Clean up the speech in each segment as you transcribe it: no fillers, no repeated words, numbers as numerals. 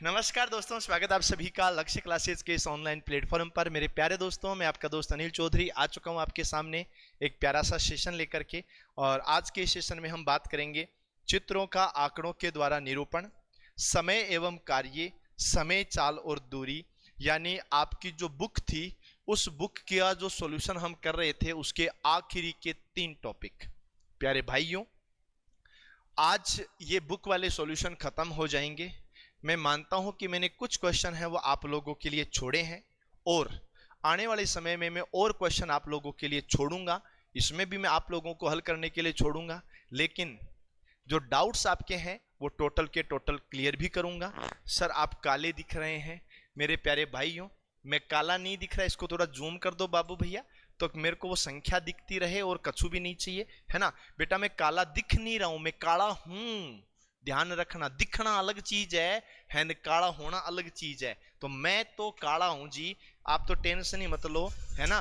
नमस्कार दोस्तों, स्वागत आप सभी का लक्ष्य क्लासेस के इस ऑनलाइन प्लेटफॉर्म पर। मेरे प्यारे दोस्तों, मैं आपका दोस्त अनिल चौधरी आ चुका हूं आपके सामने एक प्यारा सा सेशन लेकर के। और आज के सेशन में हम बात करेंगे चित्रों का आंकड़ों के द्वारा निरूपण, समय एवं कार्य, समय, चाल और दूरी। यानी आपकी जो बुक थी उस बुक का जो सॉल्यूशन हम कर रहे थे उसके आखिरी के 3 टॉपिक। प्यारे भाइयों, आज ये बुक वाले सॉल्यूशन खत्म हो जाएंगे। मैं मानता हूं कि मैंने कुछ क्वेश्चन है वो आप लोगों के लिए छोड़े हैं और आने वाले समय में मैं और क्वेश्चन आप लोगों के लिए छोड़ूंगा। इसमें भी मैं आप लोगों को हल करने के लिए छोड़ूंगा, लेकिन जो डाउट्स आपके हैं वो टोटल के टोटल क्लियर भी करूंगा। सर आप काले दिख रहे हैं। मेरे प्यारे भाइयों, मैं काला नहीं दिख रहा, इसको थोड़ा जूम कर दो बाबू भैया, तो मेरे को वो संख्या दिखती रहे और कछु भी नहीं चाहिए, है ना बेटा। मैं काला दिख नहीं रहा हूं, मैं काला हूं। ध्यान रखना, दिखना अलग चीज है न, काला होना अलग चीज है। तो मैं तो काला हूं जी, आप तो टेंशन ही मत लो, है ना।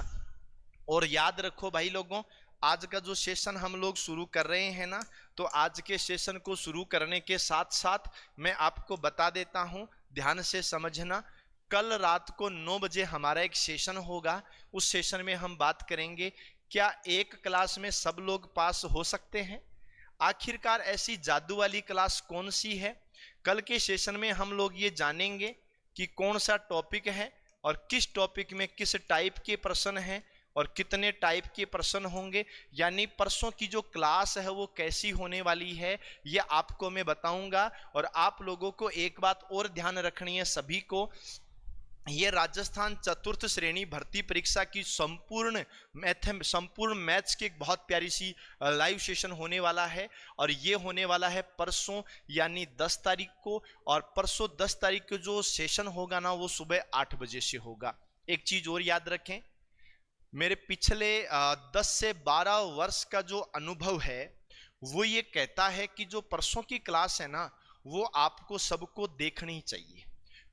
और याद रखो भाई लोगों, आज का जो सेशन हम लोग शुरू कर रहे हैं ना, तो आज के सेशन को शुरू करने के साथ साथ मैं आपको बता देता हूं, ध्यान से समझना। कल रात को 9 बजे हमारा एक सेशन होगा। उस सेशन में हम बात करेंगे क्या एक क्लास में सब लोग पास हो सकते हैं। आखिरकार ऐसी जादू वाली क्लास कौन सी है। कल के सेशन में हम लोग ये जानेंगे कि कौन सा टॉपिक है और किस टॉपिक में किस टाइप के प्रश्न हैं और कितने टाइप के प्रश्न होंगे। यानी परसों की जो क्लास है वो कैसी होने वाली है ये आपको मैं बताऊंगा। और आप लोगों को एक बात और ध्यान रखनी है सभी को, ये राजस्थान चतुर्थ श्रेणी भर्ती परीक्षा की संपूर्ण मैथ्स की एक बहुत प्यारी सी लाइव सेशन होने वाला है। और ये होने वाला है परसों यानी 10 तारीख को। और परसों 10 तारीख को जो सेशन होगा ना वो सुबह 8 बजे से होगा। एक चीज और याद रखें, मेरे पिछले 10 से 12 वर्ष का जो अनुभव है वो ये कहता है कि जो परसों की क्लास है ना वो आपको सबको देखनी चाहिए।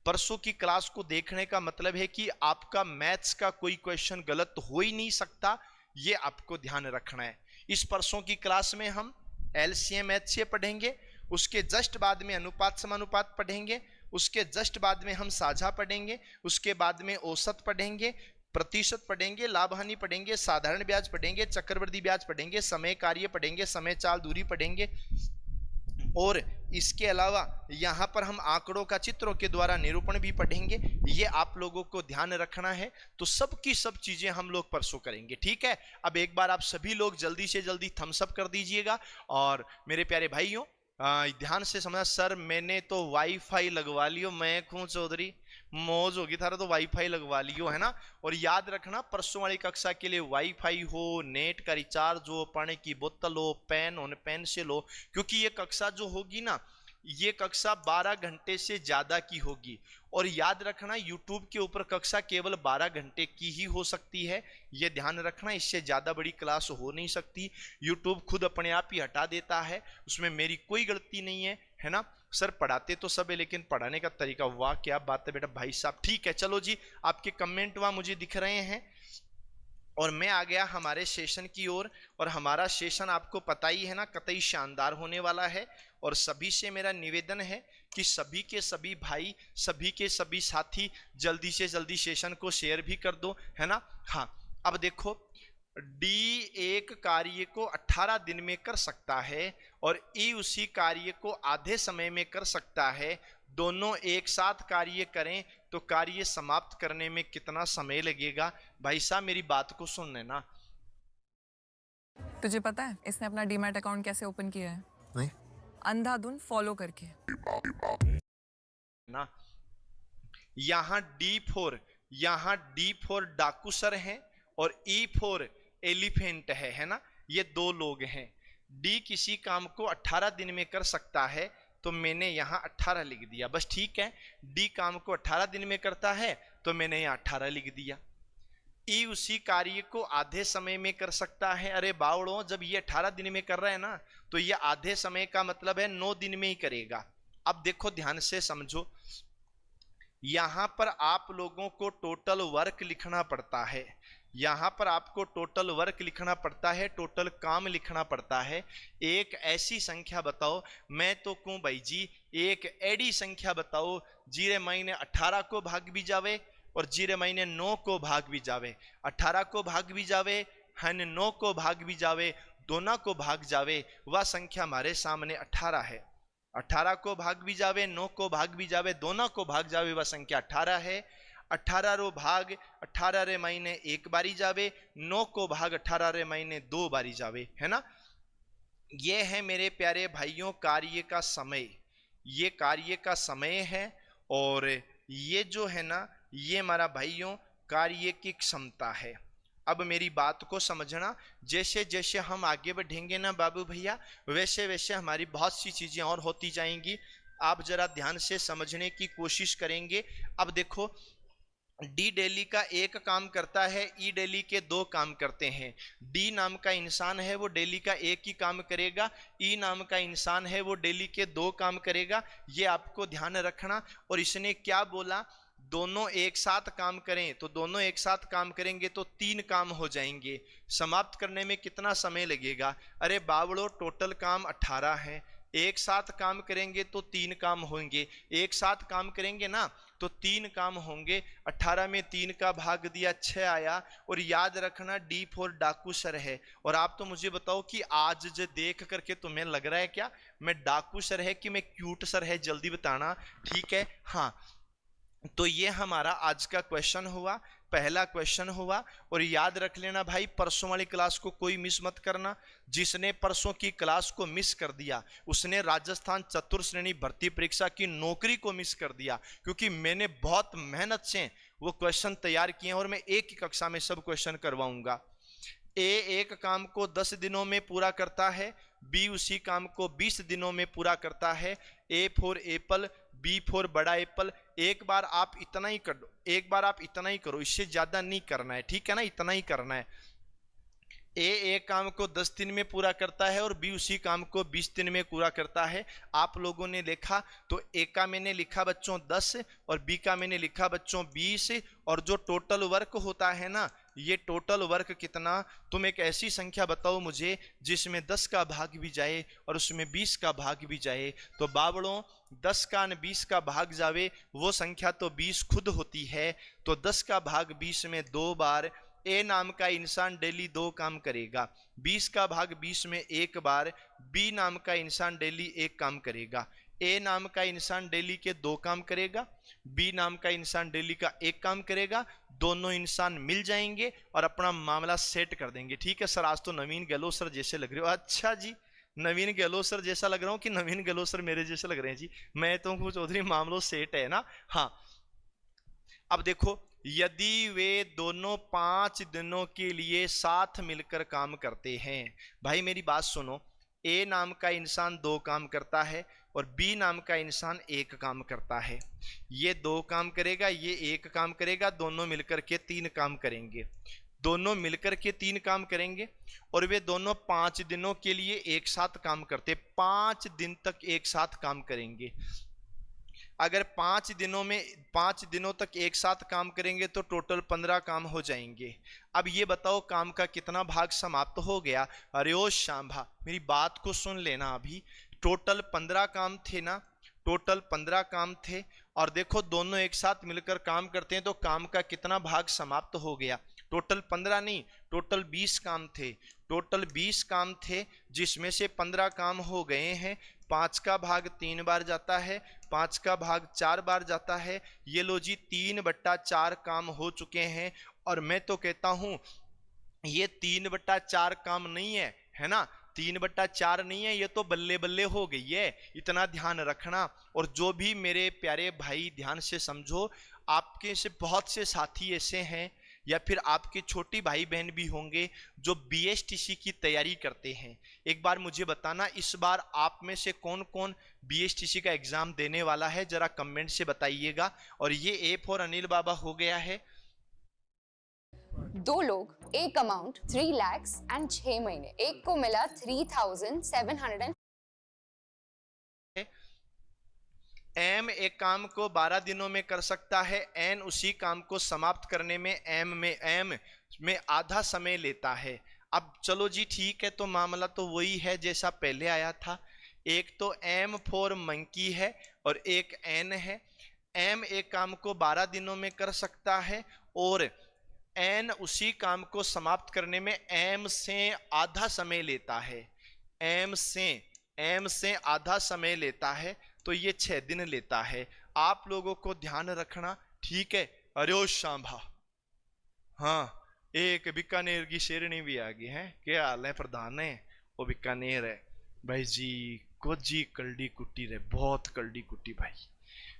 परसों की क्लास को देखने का मतलब है कि आपका मैथ्स का कोई क्वेश्चन गलत हो ही नहीं सकता, ये आपको ध्यान रखना है। इस परसों की क्लास में हम एलसीएम एचसीएफ पढ़ेंगे, उसके जस्ट बाद में अनुपात समानुपात पढ़ेंगे, उसके जस्ट बाद में हम साझा पढ़ेंगे, उसके बाद में औसत पढ़ेंगे, प्रतिशत पढ़ेंगे, लाभ हानि पढ़ेंगे, साधारण ब्याज पढ़ेंगे, चक्रवृद्धि ब्याज पढ़ेंगे, समय कार्य पढ़ेंगे, समय चाल दूरी पढ़ेंगे। और इसके अलावा यहां पर हम आंकड़ों का चित्रों के द्वारा निरूपण भी पढ़ेंगे। ये आप लोगों को ध्यान रखना है। तो सब की सब चीजें हम लोग परसों करेंगे, ठीक है। अब एक बार आप सभी लोग जल्दी से जल्दी थम्स अप कर दीजिएगा। और मेरे प्यारे भाइयों ध्यान से समझना। सर मैंने तो वाईफाई लगवा लियो, मैं खूं चौधरी, मौज होगी थारा तो वाईफाई लगवा लियो, है ना। और याद रखना परसों वाली कक्षा के लिए वाईफाई हो, नेट का रिचार्ज हो, पानी की बोतल हो, पेन हो, पेंसिल हो, क्योंकि ये कक्षा जो होगी ना ये कक्षा 12 घंटे से ज्यादा की होगी। और याद रखना यूट्यूब के ऊपर कक्षा केवल 12 घंटे की ही हो सकती है, यह ध्यान रखना। इससे ज्यादा बड़ी क्लास हो नहीं सकती। यूट्यूब खुद अपने आप ही हटा देता है, उसमें मेरी कोई गलती नहीं है ना। सर पढ़ाते तो सब है लेकिन पढ़ाने का तरीका, वाह क्या बात है बेटा भाई साहब। ठीक है चलो जी, आपके कमेंट वहां मुझे दिख रहे हैं। और मैं आ गया हमारे सेशन की ओर। और हमारा सेशन आपको पता ही है ना, कतई शानदार होने वाला है। और सभी से मेरा निवेदन है कि सभी के सभी भाई, सभी के सभी साथी जल्दी से जल्दी सेशन को शेयर भी कर दो, है ना। हाँ, अब देखो, डी एक कार्य को 18 दिन में कर सकता है और ई उसी कार्य को आधे समय में कर सकता है। दोनों एक साथ कार्य करें तो कार्य समाप्त करने में कितना समय लगेगा। भाई साहब मेरी बात को सुन लेना। तुझे पता है इसने अपना डीमैट अकाउंट कैसे ओपन किया है? नहीं। अंधाधुन फॉलो करके ना, यहां डी फोर डाकू सर है और ई फोर एलिफेंट है ना। ये 2 लोग हैं। डी किसी काम को 18 दिन में कर सकता है तो मैंने यहां 18 लिख दिया, बस ठीक है। डी काम को 18 दिन में करता है तो मैंने यहां 18 लिख दिया। ई उसी कार्य को आधे समय में कर सकता है। अरे बावड़ो, जब ये 18 दिन में कर रहा है ना तो ये आधे समय का मतलब है 9 दिन में ही करेगा। अब देखो ध्यान से समझो, यहां पर आप लोगों को टोटल वर्क लिखना पड़ता है। यहाँ पर आपको टोटल वर्क लिखना पड़ता है, टोटल काम लिखना पड़ता है। एक ऐसी संख्या बताओ, मैं तो कहूं भाई जी एक एडी संख्या बताओ जीरे महीने 18 को भाग भी जावे और जीरे महीने 9 को भाग भी जावे, 18 को भाग भी जावे हन 9 को भाग भी जावे, दोनों को भाग जावे, वह संख्या हमारे सामने 18 है। 18 को भाग भी जावे, 9 को भाग भी जावे, दोनों को भाग जावे, वह संख्या 18 है। 18 रो भाग 18 रे महीने एक बारी जावे, 9 को भाग 18 रे महीने 2 बारी जावे, है ना। ये है मेरे प्यारे भाइयों कार्य का समय, ये कार्य का समय है। और ये जो है ना, ये हमारा भाइयों कार्य की क्षमता है। अब मेरी बात को समझना, जैसे जैसे हम आगे बढ़ेंगे ना बाबू भैया, वैसे वैसे हमारी बहुत सी चीजें और होती जाएंगी। आप जरा ध्यान से समझने की कोशिश करेंगे। अब देखो, डी डेली का एक काम करता है, ई डेली के 2 काम करते हैं। डी नाम का इंसान है, वो डेली का एक ही काम करेगा। ई नाम का इंसान है, वो डेली के 2 काम करेगा। ये आपको ध्यान रखना। और इसने क्या बोला, दोनों एक साथ काम करें, तो दोनों एक साथ काम करेंगे तो 3 काम हो जाएंगे। समाप्त करने में कितना समय लगेगा? अरे बावड़ो, टोटल काम 18 है, एक साथ काम करेंगे तो 3 काम होंगे। एक साथ काम करेंगे ना तो 3 काम होंगे। 18 में 3 का भाग दिया, 6 आया। और याद रखना डी फॉर डाकू सर है। और आप तो मुझे बताओ कि आज जो देख करके तुम्हें लग रहा है क्या मैं डाकू सर है कि मैं क्यूट सर है, जल्दी बताना, ठीक है। हाँ, तो ये हमारा आज का क्वेश्चन हुआ, पहला क्वेश्चन हुआ। और याद रख लेना भाई, परसों वाली क्लास को कोई मिस मत करना। जिसने परसों की क्लास को मिस कर दिया उसने राजस्थान चतुर्थ श्रेणी भर्ती परीक्षा की नौकरी को मिस कर दिया, क्योंकि मैंने बहुत मेहनत से वो क्वेश्चन तैयार किए हैं और मैं एक ही कक्षा में सब क्वेश्चन करवाऊंगा। ए एक काम को 10 दिनों में पूरा करता है, बी उसी काम को 20 दिनों में पूरा करता है। A for apple, B for बड़ा एप्पल। एक बार आप इतना ही कर दो, एक बार आप इतना ही करो, इससे ज्यादा नहीं करना है, ठीक है ना, इतना ही करना है। ए एक काम को 10 दिन में पूरा करता है और बी उसी काम को 20 दिन में पूरा करता है। आप लोगों ने लिखा तो ए का मैंने लिखा बच्चों 10 और बी का मैंने लिखा बच्चों 20। और जो टोटल वर्क होता है ना, ये टोटल वर्क कितना, तुम एक ऐसी संख्या बताओ मुझे जिसमें 10 का भाग भी जाए और उसमें 20 का भाग भी जाए। तो बावड़ों, 10 का 20 का भाग जावे वो संख्या तो 20 खुद होती है। तो 10 का भाग 20 में 2 बार ए नाम का इंसान डेली 2 काम करेगा। 20 का भाग 20 में 1 बार बी नाम का इंसान डेली 1 काम करेगा। ए नाम का इंसान डेली के 2 काम करेगा, बी नाम का इंसान डेली का 1 काम करेगा। दोनों इंसान मिल जाएंगे और अपना मामला सेट कर देंगे। ठीक है सर, आज तो नवीन गहलोत सर जैसे लग रहे हो। अच्छा जी, नवीन गहलोत सर जैसा लग रहा हूँ कि नवीन गहलोत सर मेरे जैसे लग रहे हैं जी? मैं तो चौधरी मामलों सेट है ना। हाँ, अब देखो, यदि वे दोनों 5 दिनों के लिए साथ मिलकर काम करते हैं, भाई मेरी बात सुनो, ए नाम का इंसान 2 काम करता है और बी नाम का इंसान 1 काम करता है। ये 2 काम करेगा, ये 1 काम करेगा, दोनों मिलकर के 3 काम करेंगे। दोनों मिलकर के 3 काम करेंगे और वे दोनों 5 दिनों के लिए एक साथ काम करते, 5 दिन तक एक साथ काम करेंगे। अगर 5 दिनों में 5 दिनों तक एक साथ काम करेंगे तो टोटल 15 काम हो जाएंगे। अब ये बताओ काम का कितना भाग समाप्त हो गया? अरे ओ शांभा, मेरी बात को सुन लेना। अभी टोटल 15 काम थे ना, टोटल 15 काम थे। और देखो दोनों एक साथ मिलकर काम करते हैं तो काम का कितना भाग समाप्त हो गया? टोटल 15 नहीं, टोटल 20 काम थे। टोटल 20 काम थे जिसमें से 15 काम हो गए हैं। 5 का भाग 3 बार जाता है, 5 का भाग 4 बार जाता है। ये लो जी 3/4 काम हो चुके हैं। और मैं तो कहता हूं ये 3/4 काम नहीं है, है ना, 3/4 नहीं है, ये तो बल्ले बल्ले हो गई है। इतना ध्यान रखना। और जो भी मेरे प्यारे भाई ध्यान से समझो, आपके से बहुत से साथी ऐसे हैं या फिर आपके छोटी भाई बहन भी होंगे जो बीएसटीसी की तैयारी करते हैं। एक बार मुझे बताना, इस बार आप में से कौन कौन बीएसटीसी का एग्जाम देने वाला है, जरा कमेंट से बताइएगा। और ये ए फॉर अनिल बाबा हो गया है। 2 लोग, एक अमाउंट 3 लाख एंड 6 महीने, एक को मिला 3700। एम एक काम को 12 दिनों में कर सकता है, एन उसी काम को समाप्त करने में एम में आधा समय लेता है। अब चलो जी ठीक है, तो मामला तो वही है जैसा पहले आया था। एक तो M फॉर मंकी है और एक N है। M एक काम को 12 दिनों में कर सकता है और N उसी काम को समाप्त करने में M से आधा समय लेता है। M से आधा समय लेता है, तो ये 6 दिन लेता है। आप लोगों को ध्यान रखना, ठीक है। अरे ओ शांभा, हाँ, एक बीकानेर की शेरनी भी आ गई है। क्या हाल है प्रधान है? वो बीकानेर है भाई जी, को जी कलडी कुट्टी रे, बहुत कलडी कुट्टी भाई।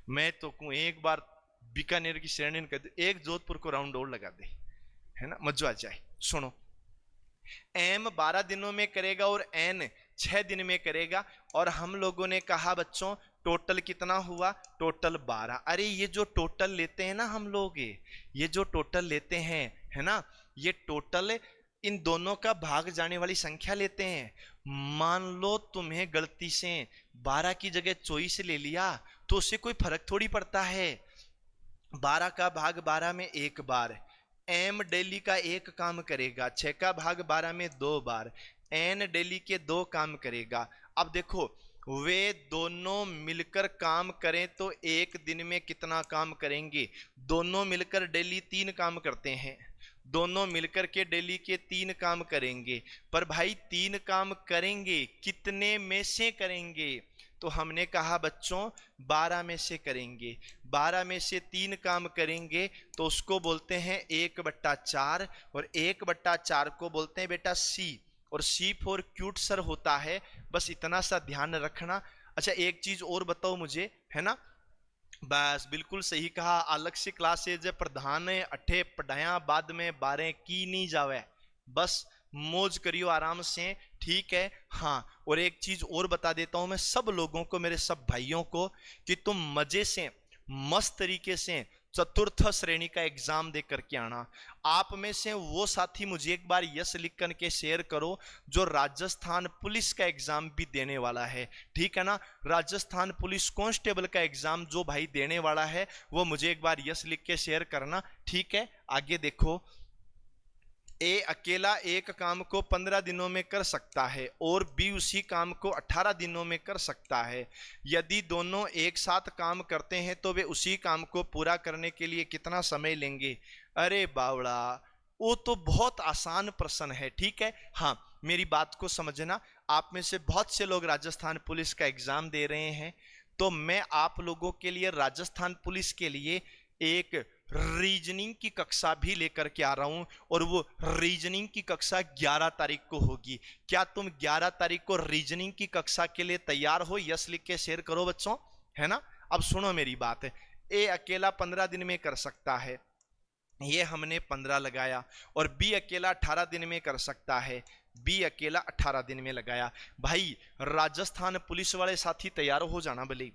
मैं तो कहूँ एक बार बीकानेर की शेरनी ने कहते एक जोधपुर को राउंड और लगा दे, है ना, मजा आ जाए। सुनो, M 12 दिनों में करेगा और N 6 दिन में करेगा। और हम लोगों ने कहा बच्चों टोटल कितना हुआ? टोटल 12। अरे ये जो टोटल लेते हैं ना हम लोग, ये जो टोटल लेते हैं, है ना, ये टोटल इन दोनों का भाग जाने वाली संख्या लेते हैं। मान लो तुम्हें गलती से 12 की जगह 24 ले लिया, तो उससे कोई फर्क थोड़ी पड़ता है। 12 का भाग 12 में एक बार, M डेली का एक काम करेगा। 6 का भाग 12 में 2 बार, N डेली के 2 काम करेगा। अब देखो, वे दोनों मिलकर काम करें तो एक दिन में कितना काम करेंगे? दोनों मिलकर डेली 3 काम करते हैं, दोनों मिलकर के डेली के 3 काम करेंगे। पर भाई 3 काम करेंगे, कितने में से करेंगे? तो हमने कहा बच्चों 12 में से करेंगे। 12 में से 3 काम करेंगे तो उसको बोलते हैं 1/4, और 1/4 को बोलते हैं बेटा C, और C फॉर क्यूट सर होता है। बस इतना सा ध्यान रखना। अच्छा एक चीज और बताओ मुझे, है ना, बस बिल्कुल सही कहा, अलग से क्लासेज प्रधान अठे पढ़ाया बाद में 12 की नहीं जावे, बस मौज करियो आराम से, ठीक है। हाँ, और एक चीज और बता देता हूं मैं सब लोगों को, मेरे सब भाइयों को, कि तुम मजे से मस्त तरीके से चतुर्थ श्रेणी का एग्जाम दे करके आना। आप में से वो साथी मुझे एक बार यस लिख करके शेयर करो जो राजस्थान पुलिस का एग्जाम भी देने वाला है, ठीक है ना। राजस्थान पुलिस कांस्टेबल का एग्जाम जो भाई देने वाला है वो मुझे एक बार यस लिख के शेयर करना, ठीक है। आगे देखो, ए अकेला एक काम को 15 दिनों में कर सकता है और बी उसी काम को 18 दिनों में कर सकता है। यदि दोनों एक साथ काम करते हैं तो वे उसी काम को पूरा करने के लिए कितना समय लेंगे? अरे बावड़ा, वो तो बहुत आसान प्रश्न है, ठीक है। हाँ, मेरी बात को समझना, आप में से बहुत से लोग राजस्थान पुलिस का एग्जाम दे रहे हैं, तो मैं आप लोगों के लिए राजस्थान पुलिस के लिए एक रीजनिंग की कक्षा भी लेकर के आ रहा हूं, और वो रीजनिंग की कक्षा 11 तारीख को होगी। क्या तुम 11 तारीख को रीजनिंग की कक्षा के लिए तैयार हो? यस लिख के शेयर करो बच्चों, है ना। अब सुनो मेरी बात, ए अकेला 15 दिन में कर सकता है, ये हमने 15 लगाया, और बी अकेला 18 दिन में कर सकता है, बी अकेला 18 दिन में लगाया। भाई राजस्थान पुलिस वाले साथी तैयार हो जाना भले।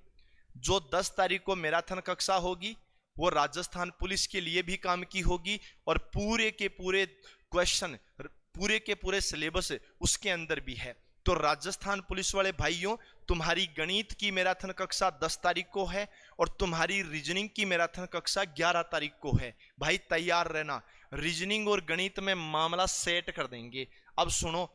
जो 10 तारीख को मैराथन कक्षा होगी वो राजस्थान पुलिस के लिए भी काम की होगी, और पूरे के पूरे क्वेश्चन, पूरे के पूरे सिलेबस उसके अंदर भी है। तो राजस्थान पुलिस वाले भाइयों, तुम्हारी गणित की मैराथन कक्षा 10 तारीख को है और तुम्हारी रीजनिंग की मैराथन कक्षा 11 तारीख को है। भाई तैयार रहना, रीजनिंग और गणित में मामला सेट कर देंगे। अब सुनो,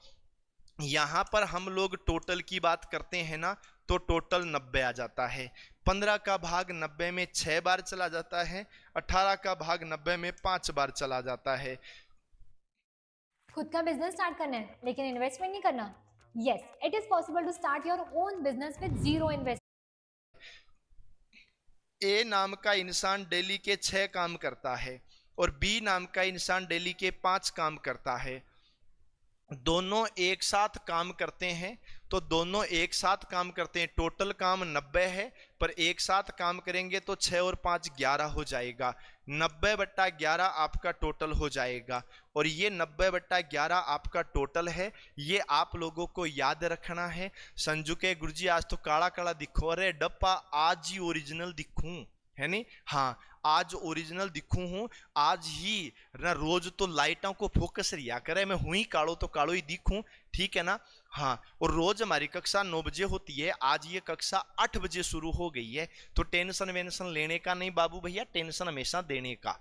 यहां पर हम लोग टोटल की बात करते हैं ना, तो टोटल 90 आ जाता है। 15 का भाग 90 में 6 बार चला जाता है, 18 का भाग 90 में 5 बार चला जाता है। खुद का बिजनेस स्टार्ट करना है लेकिन इन्वेस्टमेंट नहीं करना? Yes, it is possible to start your own business with zero investment. ए नाम का इंसान डेली के 6 काम करता है और बी नाम का इंसान डेली के 5 काम करता है। दोनों एक साथ काम करते हैं, तो दोनों एक साथ काम करते हैं, टोटल काम 90 है, पर एक साथ काम करेंगे तो 6 और 5 11 हो जाएगा। 90/11 आपका टोटल हो जाएगा, और ये 90/11 आपका टोटल है। ये आप लोगों को याद रखना है। संजू के गुरुजी आज तो काला काला दिखो, अरे डप्पा आज ही ओरिजिनल दिखूं, है नहीं? हाँ, आज ओरिजिनल दिखूं हूं, आज ही ना, रोज तो लाइटों को फोकस रिया करे, मैं हुई कालो तो कालो ही दिखूं, ठीक है ना। हाँ, और रोज हमारी कक्षा 9 बजे होती है, आज ये कक्षा 8 बजे शुरू हो गई है। तो टेंशन वेंशन लेने का नहीं बाबू भैया, टेंशन हमेशा देने का।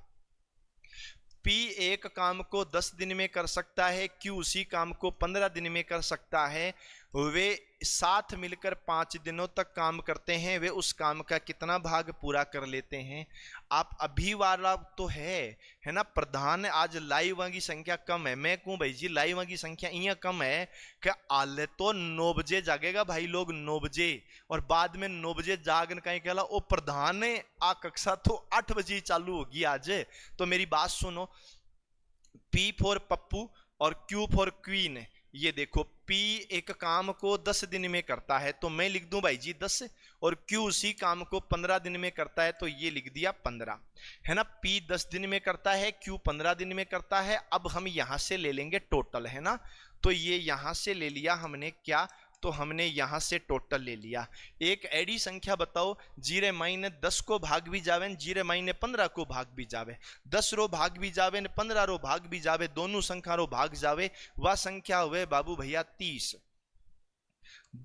P एक काम को 10 दिन में कर सकता है, Q उसी काम को 15 दिन में कर सकता है। वे साथ मिलकर 5 दिनों तक काम करते हैं, वे उस काम का कितना भाग पूरा कर लेते हैं। आप अभी वाला तो है ना, प्रधान आज लाइव की संख्या कम है। मैं कहूँ भाई जी लाइव की संख्या इं कम है कि आले तो 9 बजे जागेगा भाई लोग, 9 बजे, और बाद में 9 बजे जागन कहीं कहला ओ प्रधान ने आ कक्षा तो 8 बजे चालू होगी आज। तो मेरी बात सुनो, P फॉर पप्पू और Q फॉर क्वीन। ये देखो P एक काम को 10 दिन में करता है, तो मैं लिख दूं भाई जी 10, और Q उसी काम को 15 दिन में करता है, तो ये लिख दिया 15, है ना। P 10 दिन में करता है, Q 15 दिन में करता है। अब हम यहां से ले लेंगे टोटल, है ना। तो ये यहां से ले लिया हमने क्या, तो हमने यहां से टोटल ले लिया। एक एडी संख्या बताओ, 0-10 को भाग भी जावे, 0-15 को भाग भी जावे, 10 रो भाग भी जावे, 15 रो भाग भी जावे, दोनों संख्या रो भाग जावे, वह संख्या हुए बाबू भैया 30।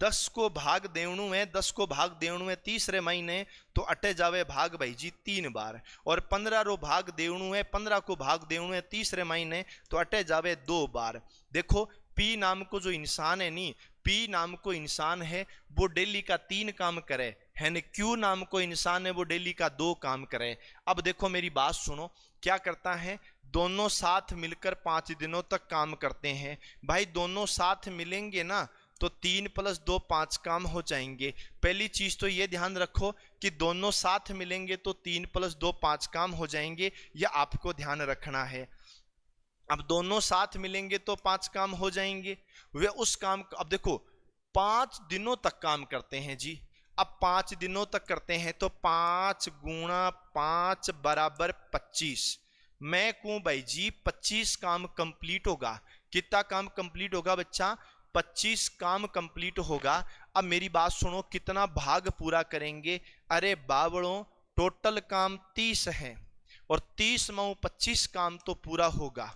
10 को भाग देवणु है, 10 को भाग देवणु है तीसरे महीने, तो अटे जावे भाग भाई जी 3 बार। और 15 रो भाग देवणु है, 15 को भाग देवणु है तीसरे महीने, तो अटे जावे 2 बार। देखो P नाम को जो इंसान है नी, P नाम को इंसान है, वो डेली का 3 काम करे, है न। Q नाम को इंसान है, वो डेली का 2 काम करे। अब देखो मेरी बात सुनो, क्या करता है, दोनों साथ मिलकर 5 दिनों तक काम करते हैं। भाई दोनों साथ मिलेंगे ना, तो 3 + 2 5 काम हो जाएंगे। पहली चीज तो ये ध्यान रखो कि दोनों साथ मिलेंगे तो 3 + 2 5 काम हो जाएंगे, यह आपको ध्यान रखना है। अब दोनों साथ मिलेंगे तो 5 काम हो जाएंगे, वे उस काम, अब देखो 5 दिनों तक काम करते हैं जी। अब 5 दिनों तक करते हैं तो 5 × 5 = 25। मैं कहूं भाई जी 25 काम कंप्लीट होगा। कितना काम कंप्लीट होगा बच्चा, 25 काम कंप्लीट होगा। अब मेरी बात सुनो, कितना भाग पूरा करेंगे, अरे बावड़ों टोटल काम 30 है, और 30 में 25 काम तो पूरा होगा,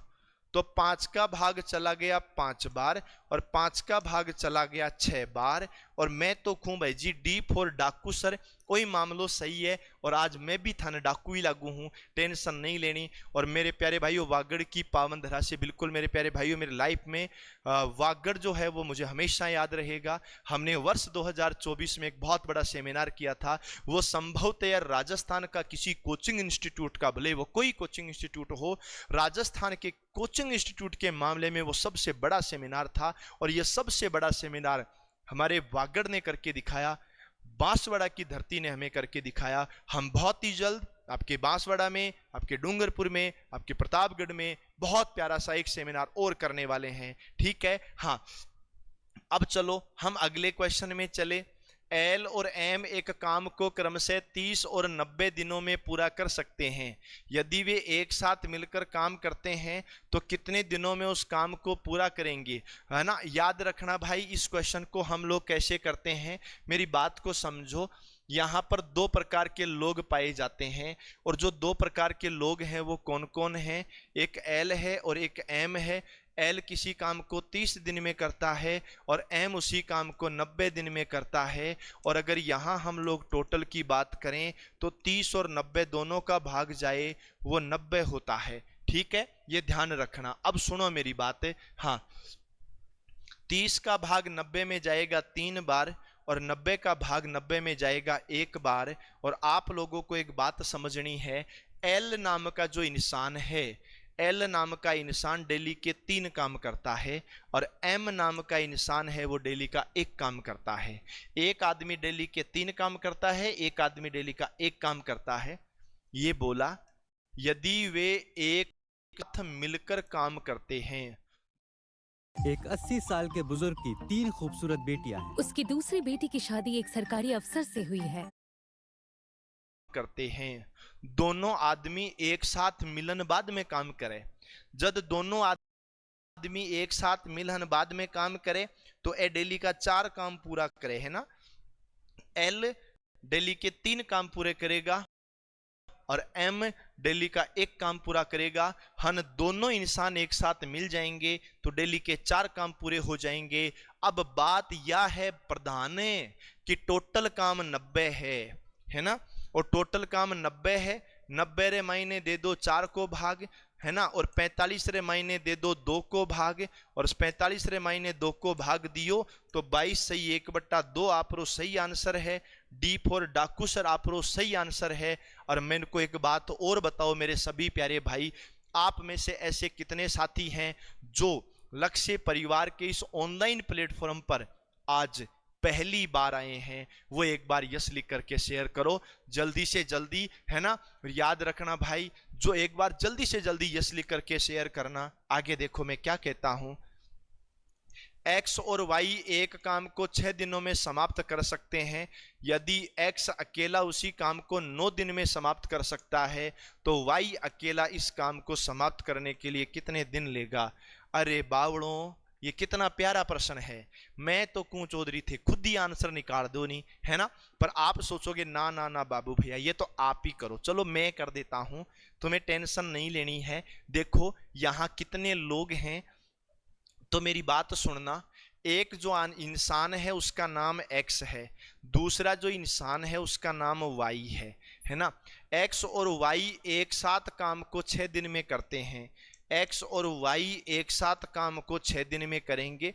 तो 5 का भाग चला गया 5 बार, और 5 का भाग चला गया 6 बार। और मैं तो कहूं भाई जी D फॉर डाकू सर, कोई मामलो सही है, और आज मैं भी थाने डाकू ही लागू हूं, टेंशन नहीं लेनी। और मेरे प्यारे भाइयों, वागड़ की पावन धरा से बिल्कुल मेरे प्यारे भाइयों, मेरे लाइफ में वागड़ जो है वो मुझे हमेशा याद रहेगा। हमने वर्ष 2024 में एक बहुत बड़ा सेमिनार किया था, वो संभवतः राजस्थान का किसी कोचिंग इंस्टीट्यूट का, भले वो कोई कोचिंग इंस्टीट्यूट हो, राजस्थान के कोचिंग इंस्टीट्यूट के मामले में वो सबसे बड़ा सेमिनार था। और ये सबसे बड़ा सेमिनार हमारे वागड़ ने करके दिखाया, बांसवाड़ा की धरती ने हमें करके दिखाया। हम बहुत ही जल्द आपके बांसवाड़ा में, आपके डूंगरपुर में, आपके प्रतापगढ़ में बहुत प्यारा सा एक सेमिनार और करने वाले हैं, ठीक है। हाँ, अब चलो हम अगले क्वेश्चन में चले। L और M एक काम को क्रमशः 30 और 90 दिनों में पूरा कर सकते हैं। यदि वे एक साथ मिलकर काम करते हैं तो कितने दिनों में उस काम को पूरा करेंगे, है ना। याद रखना भाई, इस क्वेश्चन को हम लोग कैसे करते हैं, मेरी बात को समझो। यहाँ पर 2 प्रकार के लोग पाए जाते हैं, और जो 2 प्रकार के लोग हैं वो कौन कौन हैं, एक L है और एक M है। L किसी काम को 30 दिन में करता है, और M उसी काम को 90 दिन में करता है। और अगर यहाँ हम लोग टोटल की बात करें तो 30 और 90 दोनों का भाग जाए वो 90 होता है, ठीक है, ये ध्यान रखना। अब सुनो मेरी बात है, हाँ, 30 का भाग 90 में जाएगा 3 बार, और 90 का भाग 90 में जाएगा 1 बार। और आप लोगों को एक बात समझनी है, L नाम का जो इंसान है, L नाम का इंसान डेली के 3 काम करता है, और M नाम का इंसान है वो डेली का 1 काम करता है। एक आदमी डेली के 3 काम करता है, एक आदमी डेली का 1 काम करता है। ये बोला यदि वे एक साथ मिलकर काम करते हैं। एक 80 साल के बुजुर्ग की 3 खूबसूरत बेटियां हैं। उसकी दूसरी बेटी की शादी एक सरकारी अफसर से हुई है। करते हैं, दोनों आदमी एक साथ मिलन बाद में काम करे। जब दोनों आदमी एक साथ मिलन बाद में काम करे तो ए डेली का 4 काम पूरा करे, है ना। L डेली के 3 काम पूरे करेगा, और M डेली का 1 काम पूरा करेगा। हम दोनों इंसान एक साथ मिल जाएंगे तो डेली के 4 काम पूरे हो जाएंगे। अब बात यह है प्रधान कि टोटल काम 90 है ना, और टोटल काम 90 है। 90 रे महीने दे दो 4 को भाग, है ना, और 45 महीने दे दो 2 को भाग, और 45 महीने 2 को भाग दियो तो 22 सही 1/2 आपरो सही आंसर है। डी फॉर डाकू सर आपरो सही आंसर है। और मेरे को एक बात और बताओ मेरे सभी प्यारे भाई, आप में से ऐसे कितने साथी हैं जो लक्ष्य परिवार के इस ऑनलाइन प्लेटफॉर्म पर आज पहली बार आए हैं? वो एक बार यस लिख करके शेयर करो जल्दी से जल्दी, है ना। याद रखना भाई, जो एक बार जल्दी से जल्दी यस लिख करके शेयर करना। आगे देखो मैं क्या कहता हूं, एक्स और वाई एक काम को 6 दिनों में समाप्त कर सकते हैं। यदि एक्स अकेला उसी काम को 9 दिन में समाप्त कर सकता है तो वाई अकेला इस काम को समाप्त करने के लिए कितने दिन लेगा? अरे बावड़ों, ये कितना प्यारा प्रश्न है। मैं तो कूं चौधरी थे, खुद ही आंसर निकाल दो नहीं, है ना। पर आप सोचोगे ना ना ना बाबू भैया ये तो आप ही करो। चलो मैं कर देता हूं, तुम्हें टेंशन नहीं लेनी है। देखो यहां कितने लोग हैं तो मेरी बात सुनना। एक जो इंसान है उसका नाम एक्स है, दूसरा जो इंसान है उसका नाम वाई है ना। एक्स और वाई एक साथ काम को 6 दिन में करते हैं। एक्स और वाई एक साथ काम को 6 दिन में करेंगे।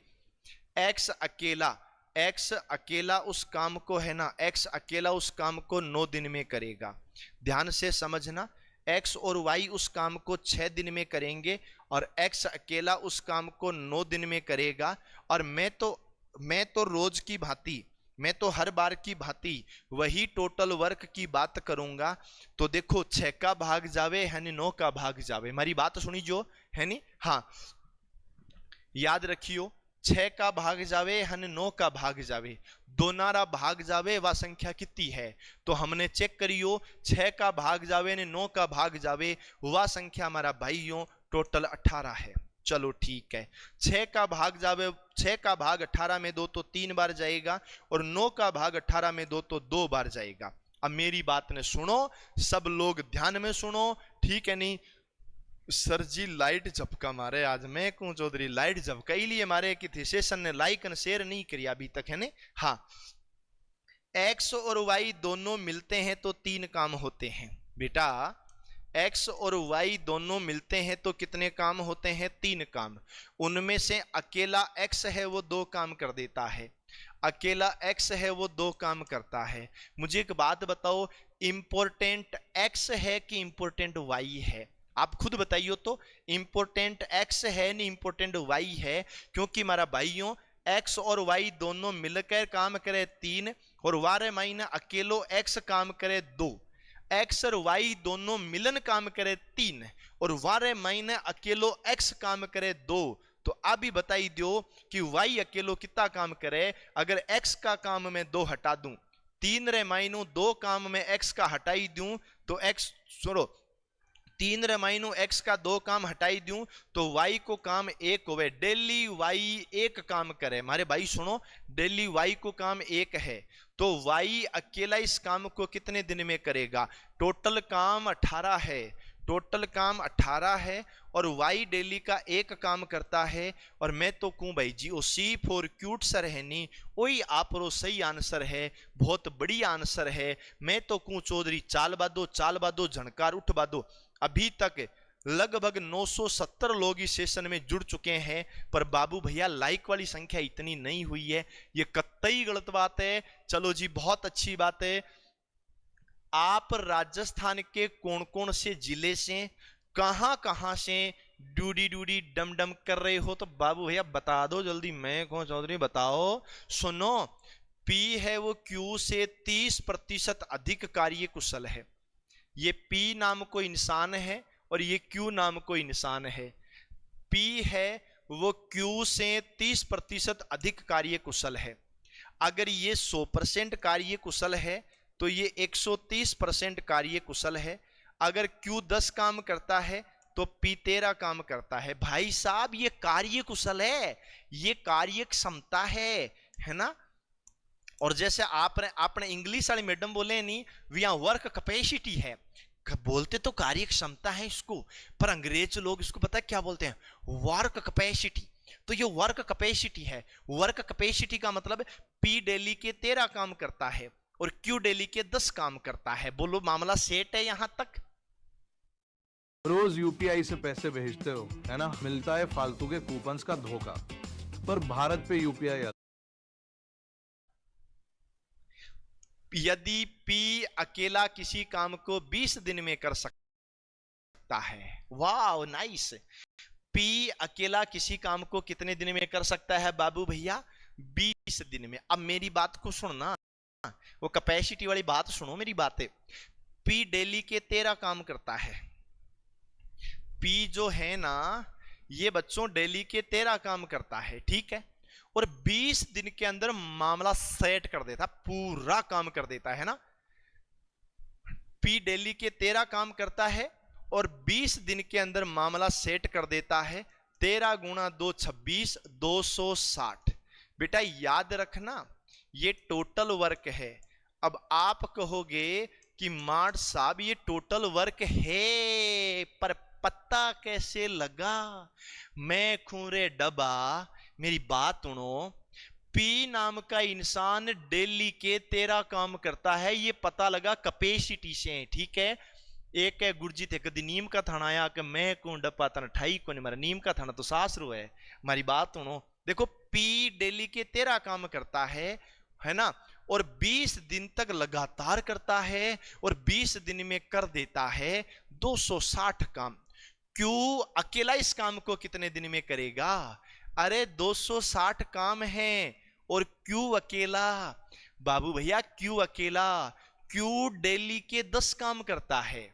एक्स अकेला उस काम को, है ना, एक्स अकेला उस काम को 9 दिन में करेगा। ध्यान से समझना, एक्स और वाई उस काम को 6 दिन में करेंगे और एक्स अकेला उस काम को 9 दिन में करेगा। और मैं तो रोज की भांति, मैं तो हर बार की भांति वही टोटल वर्क की बात करूंगा। तो देखो 6 का भाग जावे है नी 9 का भाग जावे। हमारी बात सुनी जो है नी, हाँ याद रखियो, 6 का भाग जावे हन 9 का भाग जावे, दोनारा भाग जावे वह संख्या कितनी है? तो हमने चेक करियो, 6 का भाग जावे ने 9 का भाग जावे, वह संख्या हमारा भाइयों टोटल 18 है। चलो ठीक है, 6 का भाग जावे, 6 का भाग 18 में 2 तो 3 बार जाएगा, और 9 का भाग 18 में 2 तो 2 बार जाएगा। अब मेरी बात ने सुनो, सब लोग ध्यान में सुनो, ठीक है नहीं। सर जी लाइट झपका मारे आज, मैं कौन चौधरी लाइट झपका लिए मारे कि थे सेशन ने लाइक एंड शेयर नहीं किया अभी तक, है ने। हाँ, एक्स और वाई दोनों मिलते हैं तो 3 काम होते हैं बेटा। एक्स और वाई दोनों मिलते हैं तो कितने काम होते हैं? 3 काम। उनमें से अकेला एक्स है वो 2 काम कर देता है, अकेला एक्स है वो 2 काम करता है। मुझे एक बात बताओ, इंपॉर्टेंट एक्स है कि इंपॉर्टेंट वाई है? आप खुद बताइयो तो। इंपॉर्टेंट एक्स है नहीं इंपॉर्टेंट वाई है? क्योंकि हमारा भाइयों एक्स और वाई दोनों मिलकर काम करे 3, और वारे महीने अकेलो एक्स काम करे 2। एक्स और वाई दोनों मिलन काम करे 3, और वारे महीने अकेलो एक्स काम करे 2। तो आप भी बताई दो कि वाई अकेलो कितना काम करे? अगर एक्स का काम में 2 हटा दूं, 3 रे महीनों 2 काम में एक्स का हटाई दूं तो एक्स, सुनो, 3 रे महीनों एक्स का 2 काम हटाई दूं तो वाई को काम 1 होवे। डेली वाई 1 काम करे। हमारे भाई सुनो, डेली वाई को काम 1 है, तो वाई अकेला इस काम को कितने दिन में करेगा? टोटल काम 18 है, टोटल काम 18 है, और वाई डेली का 1 काम करता है। और मैं तो कहूं भाई जी ओ सी फॉर क्यूट सर है नी, वही आपरो सही आंसर है, बहुत बढ़िया आंसर है। मैं तो कहूं चौधरी चाल बादो झणकार उठ बादो। अभी तक लगभग 970 लोग इस सेशन में जुड़ चुके हैं, पर बाबू भैया लाइक वाली संख्या इतनी नहीं हुई है, ये कतई गलत बात है। चलो जी बहुत अच्छी बात है। आप राजस्थान के कौन कौन से जिले से, कहां कहां से डूडी डम डम कर रहे हो? तो बाबू भैया बता दो जल्दी। मैं कौन चौधरी बताओ। सुनो, पी है वो क्यू से 30% अधिक कार्य कुशल है। ये पी नाम को इंसान है और ये क्यू नाम को इंसान है। पी है वो क्यू से 30% अधिक कार्य कुशल है। अगर ये 100% कार्य कुशल है तो ये 130% कार्य कुशल है। अगर क्यू 10 काम करता है तो पी 13 काम करता है। भाई साहब ये कार्य कुशल है, ये कार्य क्षमता है ना। और जैसे आपने इंग्लिश वाली मैडम बोले नहीं, वी वर्क कैपेसिटी है, बोलते तो कार्य क्षमता है इसको, पर अंग्रेज लोग इसको पता है क्या बोलते हैं? Work capacity. तो ये वर्क कैपेसिटी है। वर्क कैपेसिटी का मतलब पी डेली के 13 काम करता है और क्यू डेली के 10 काम करता है। बोलो मामला सेट है यहां तक? रोज यूपीआई से पैसे भेजते हो, है ना? मिलता है फालतू के कूपन्स का धोखा। पर भारत पे यूपीआई यदि पी अकेला किसी काम को 20 दिन में कर सकता है, वाह नाइस। पी अकेला किसी काम को कितने दिन में कर सकता है बाबू भैया? 20 दिन में। अब मेरी बात को सुनना, वो कैपेसिटी वाली बात सुनो मेरी बातें। पी डेली के 13 काम करता है। पी जो है ना, ये बच्चों डेली के 13 काम करता है, ठीक है? और 20 दिन के अंदर मामला सेट कर देता, पूरा काम कर देता है ना। पी डेली के 13 काम करता है और 20 दिन के अंदर मामला सेट कर देता है। 13 गुणा 2 26, 260। बेटा याद रखना, ये टोटल वर्क है। अब आप कहोगे कि मार्ट साहब ये टोटल वर्क है, पर पता कैसे लगा? मैं खूरे डबा, मेरी बात सुनो। पी नाम का इंसान डेली के 13 काम करता है, ये पता लगा कैपेसिटी से, ठीक है? एक है गुरजी थे कदी नीम का थाना आया कि मैं कौन डब्बा तन ठाई को नहीं, मेरा नीम का थाना तो सासरू है। हमारी बात सुनो, देखो पी डेली के 13 काम करता है ना? और 20 दिन तक लगातार करता है और 20 दिन में कर देता है 260 काम। क्यों अकेला इस काम को कितने दिन में करेगा? अरे 260 काम है। और क्यों अकेला बाबू भैया? क्यों अकेला? क्यों डेली के 10 काम करता है।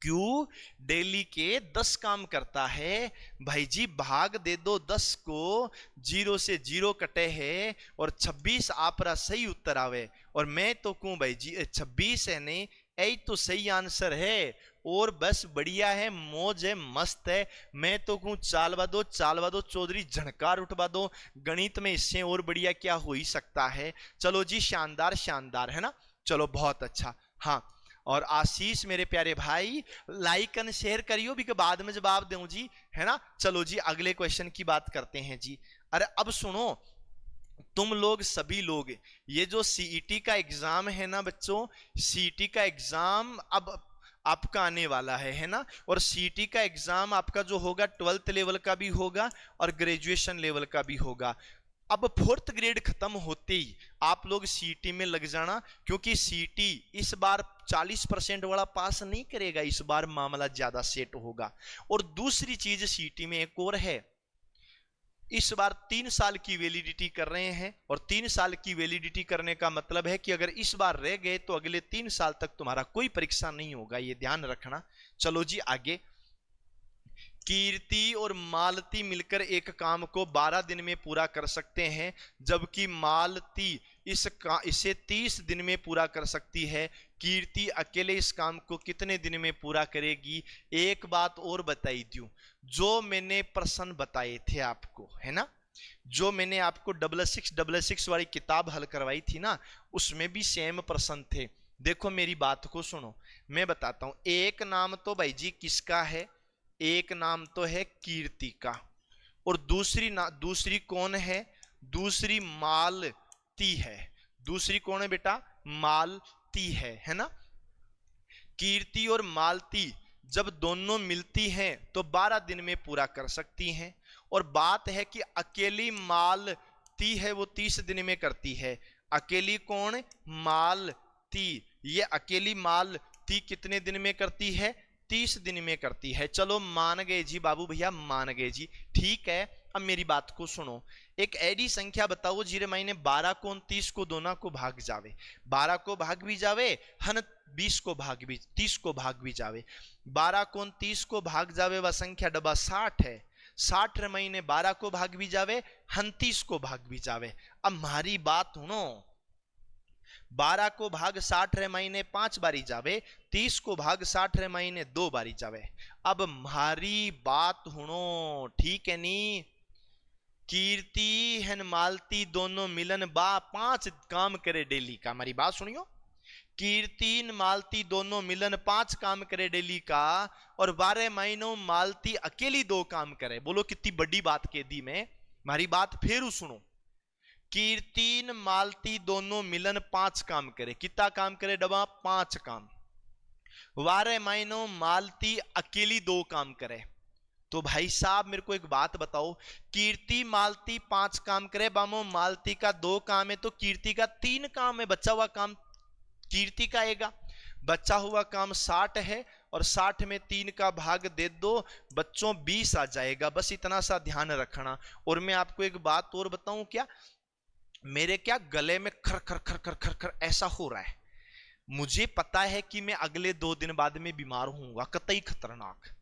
क्यों डेली के 10 काम करता है। भाई जी भाग दे दो 10 को, 0 से 0 कटे है और 26 आपरा सही उत्तर आवे। और मैं तो कहूं भाई जी 26 है नहीं, यही तो सही आंसर है। और बस बढ़िया है, मौज है, मस्त है। मैं तो कहूं चालवा दो चौधरी, झणकार उठवा दो। गणित में इससे और बढ़िया क्या हो ही सकता है। चलो जी शानदार शानदार, है ना? चलो बहुत अच्छा। हाँ, और आशीष मेरे प्यारे भाई लाइक एंड शेयर करियो भी के बाद में जवाब दूं जी, है ना? चलो जी अगले क्वेश्चन की बात करते हैं जी। अरे अब सुनो तुम लोग सभी लोग, ये जो सीईटी का एग्जाम है ना बच्चों, सीईटी का एग्जाम अब आपका आने वाला है ना? और सीईटी का एग्जाम आपका जो होगा 12th लेवल का भी होगा और ग्रेजुएशन लेवल का भी होगा। अब 4th ग्रेड खत्म होते ही आप लोग सीईटी में लग जाना, क्योंकि सीईटी इस बार 40% वाला पास नहीं करेगा, इस बार मामला ज्यादा सेट होगा। और दूसरी चीज सीईटी में एक और है, इस बार 3 साल की वैलिडिटी कर रहे हैं। और 3 साल की वैलिडिटी करने का मतलब है कि अगर इस बार रह गए तो अगले 3 साल तक तुम्हारा कोई परीक्षा नहीं होगा, ये ध्यान रखना। चलो जी आगे। कीर्ति और मालती मिलकर एक काम को 12 दिन में पूरा कर सकते हैं, जबकि मालती इसे 30 दिन में पूरा कर सकती है। कीर्ति अकेले इस काम को कितने दिन में पूरा करेगी? एक बात और बताई दूं, जो मैंने प्रश्न बताए थे आपको, है ना? जो मैंने आपको 6666 वाली किताब हल करवाई थी ना, उसमें भी सेम प्रश्न थे। देखो मेरी बात को सुनो, मैं बताता हूं। एक नाम तो भाई जी किसका है? एक नाम तो है कीर्ति का। और दूसरी कौन है? दूसरी मालती है। दूसरी कौन है बेटा? मालती है ना? कीर्ति और मालती जब दोनों मिलती हैं तो 12 दिन में पूरा कर सकती हैं। और बात है कि अकेली मालती है वो 30 दिन में करती है। अकेली कौन? मालती। ये अकेली मालती कितने दिन में करती है? 30 दिन में करती है। चलो मान गए जी बाबू भैया, मान गए जी, ठीक है। अब मेरी बात को सुनो, एक ऐसी संख्या बताओ जीरे महीने 12 को 29 को दोनों को भाग जावे। 12 को भाग भी जावे, हन 20 को भाग भी, 30 को भाग भी जावे। 12 को 29 को भाग जावे वह संख्या डबा 60 है। 60 महीने 12 को भाग भी जावे, 29 को भाग भी जावे। अब हमारी बात सुनो, 12 को भाग 60 महीने 5 बारी जावे, 30 को भाग 60 महीने 2 बारी जावे। अब हमारी बात सुनो, ठीक है नी? कीर्ति हन मालती दोनों मिलन बा 5 काम करे डेली का। हमारी बात सुनियो, कीर्ति मालती दोनों मिलन 5 काम करे डेली का, और 12 महीनों मालती अकेली 2 काम करे। बोलो कितनी बड़ी बात कह दी मैं। हमारी बात फिर सुनो, कीर्ति मालती दोनों मिलन 5 काम करे। कितना काम करे डबा? 5 काम। 12 महीनों मालती अकेली 2 काम करे। तो भाई साहब मेरे को एक बात बताओ, कीर्ति मालती 5 काम करे, बामो मालती का 2 काम है तो कीर्ति का 3 काम है, बचा हुआ काम कीर्ति का आएगा। बचा हुआ काम 60 है और 60 में 3 का भाग दे दो बच्चों 20 आ जाएगा, बस इतना सा ध्यान रखना। और मैं आपको एक बात और बताऊं, क्या मेरे क्या गले में खर खर खर खर खर खर ऐसा हो रहा है, मुझे पता है कि मैं अगले 2 दिन बाद में बीमार होऊंगा, कतई खतरनाक,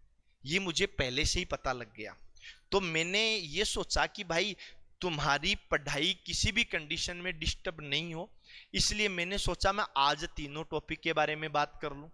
ये मुझे पहले से ही पता लग गया। तो मैंने ये सोचा कि भाई तुम्हारी पढ़ाई किसी भी कंडीशन में डिस्टर्ब नहीं हो, इसलिए मैंने सोचा मैं आज तीनों टॉपिक के बारे में बात कर लूं।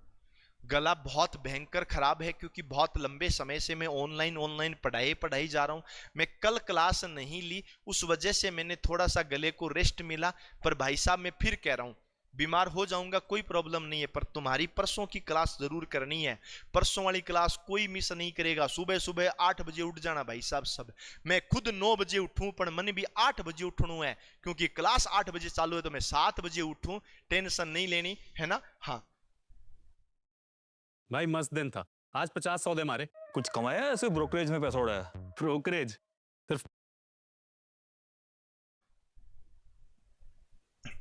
गला बहुत भयंकर खराब है क्योंकि बहुत लंबे समय से मैं ऑनलाइन पढ़ाई जा रहा हूं। मैं कल क्लास नहीं ली, उस वजह से मैंने थोड़ा सा गले को रेस्ट मिला। पर भाई साहब मैं फिर कह रहा हूं, बीमार हो जाऊंगा कोई प्रॉब्लम नहीं है, पर तुम्हारी परसों की क्लास जरूर करनी है। परसों वाली क्लास कोई मिस नहीं करेगा। सुबह सुबह 8 बजे उठ जाना भाई साहब सब। मैं खुद 9 बजे उठूं पर मन भी 8 बजे उठनू है, क्योंकि क्लास 8 बजे चालू है तो मैं 7 बजे उठूं, टेंशन नहीं लेनी है ना। हाँ भाई मस्त दिन था, आज 50 सौदे मारे। कुछ कमाया है ऐसे ब्रोकरेज में पैसा उड़ाया? ब्रोकरेज सिर्फ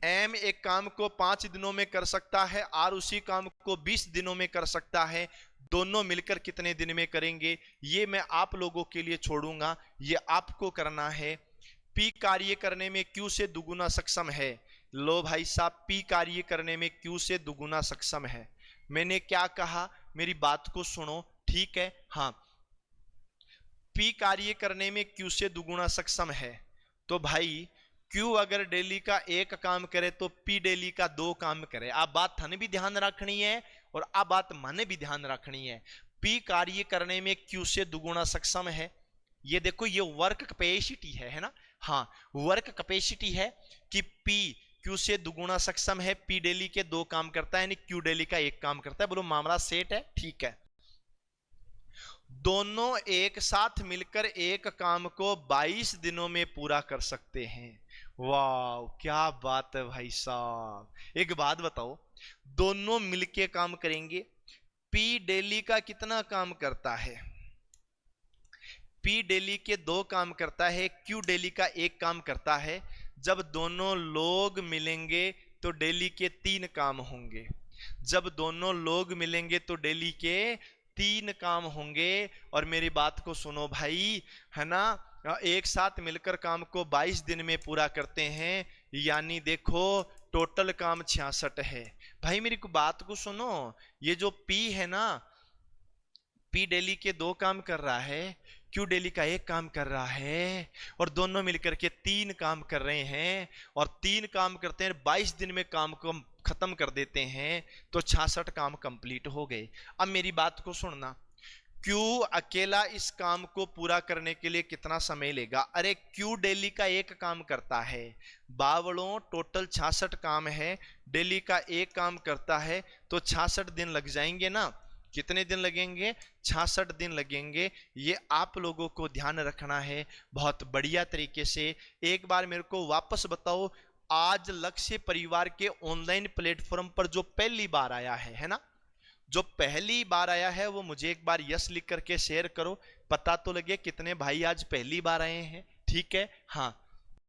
एम एक काम को 5 दिनों में कर सकता है, आर उसी काम को 20 दिनों में कर सकता है। दोनों मिलकर कितने दिन में करेंगे ये मैं आप लोगों के लिए छोड़ूंगा, ये आपको करना है। पी कार्य करने में क्यू से दुगुना सक्षम है। लो भाई साहब, पी कार्य करने में क्यू से दुगुना सक्षम है। मैंने क्या कहा, मेरी बात को सुनो, ठीक है। हाँ, पी कार्य करने में क्यू से दुगुना सक्षम है। तो भाई क्यू अगर डेली का 1 काम करे तो पी डेली का 2 काम करे। आप बात थाने भी ध्यान रखनी है और आप बात माने भी ध्यान रखनी है। पी कार्य करने में क्यू से दुगुना सक्षम है। ये देखो, ये वर्क कैपेसिटी है ना। हाँ, वर्क कैपेसिटी है कि पी क्यू से दुगुना सक्षम है, पी डेली के 2 काम करता है, यानी क्यू डेली का 1 काम करता है। बोलो मामला सेट है, ठीक है। दोनों एक साथ मिलकर एक काम को 22 दिनों में पूरा कर सकते हैं। वाह क्या बात है भाई साहब। एक बात बताओ, दोनों मिलके काम करेंगे। पी डेली का कितना काम करता है? पी डेली के 2 काम करता है, क्यू डेली का 1 काम करता है। जब दोनों लोग मिलेंगे तो डेली के 3 काम होंगे। जब दोनों लोग मिलेंगे तो डेली के 3 काम होंगे। और मेरी बात को सुनो भाई, है ना, एक साथ मिलकर काम को 22 दिन में पूरा करते हैं, यानी देखो टोटल काम 66 है। भाई मेरी को बात को सुनो, ये जो पी है ना, पी डेली के 2 काम कर रहा है, क्यू डेली का 1 काम कर रहा है, और दोनों मिलकर के 3 काम कर रहे हैं। और 3 काम करते हैं, 22 दिन में काम को खत्म कर देते हैं, तो 66 काम कंप्लीट हो गए। अब मेरी बात को सुनना, क्यू अकेला इस काम को पूरा करने के लिए कितना समय लेगा? अरे क्यू डेली का 1 काम करता है, बावड़ों टोटल 66 काम है, डेली का 1 काम करता है, तो 66 दिन लग जाएंगे ना। कितने दिन लगेंगे? 66 दिन लगेंगे। ये आप लोगों को ध्यान रखना है बहुत बढ़िया तरीके से। एक बार मेरे को वापस बताओ, आज लक्ष्य परिवार के ऑनलाइन प्लेटफॉर्म पर जो पहली बार आया है ना, जो पहली बार आया है वो मुझे एक बार यस लिख करके शेयर करो, पता तो लगे कितने भाई आज पहली बार आए हैं। ठीक है, हाँ,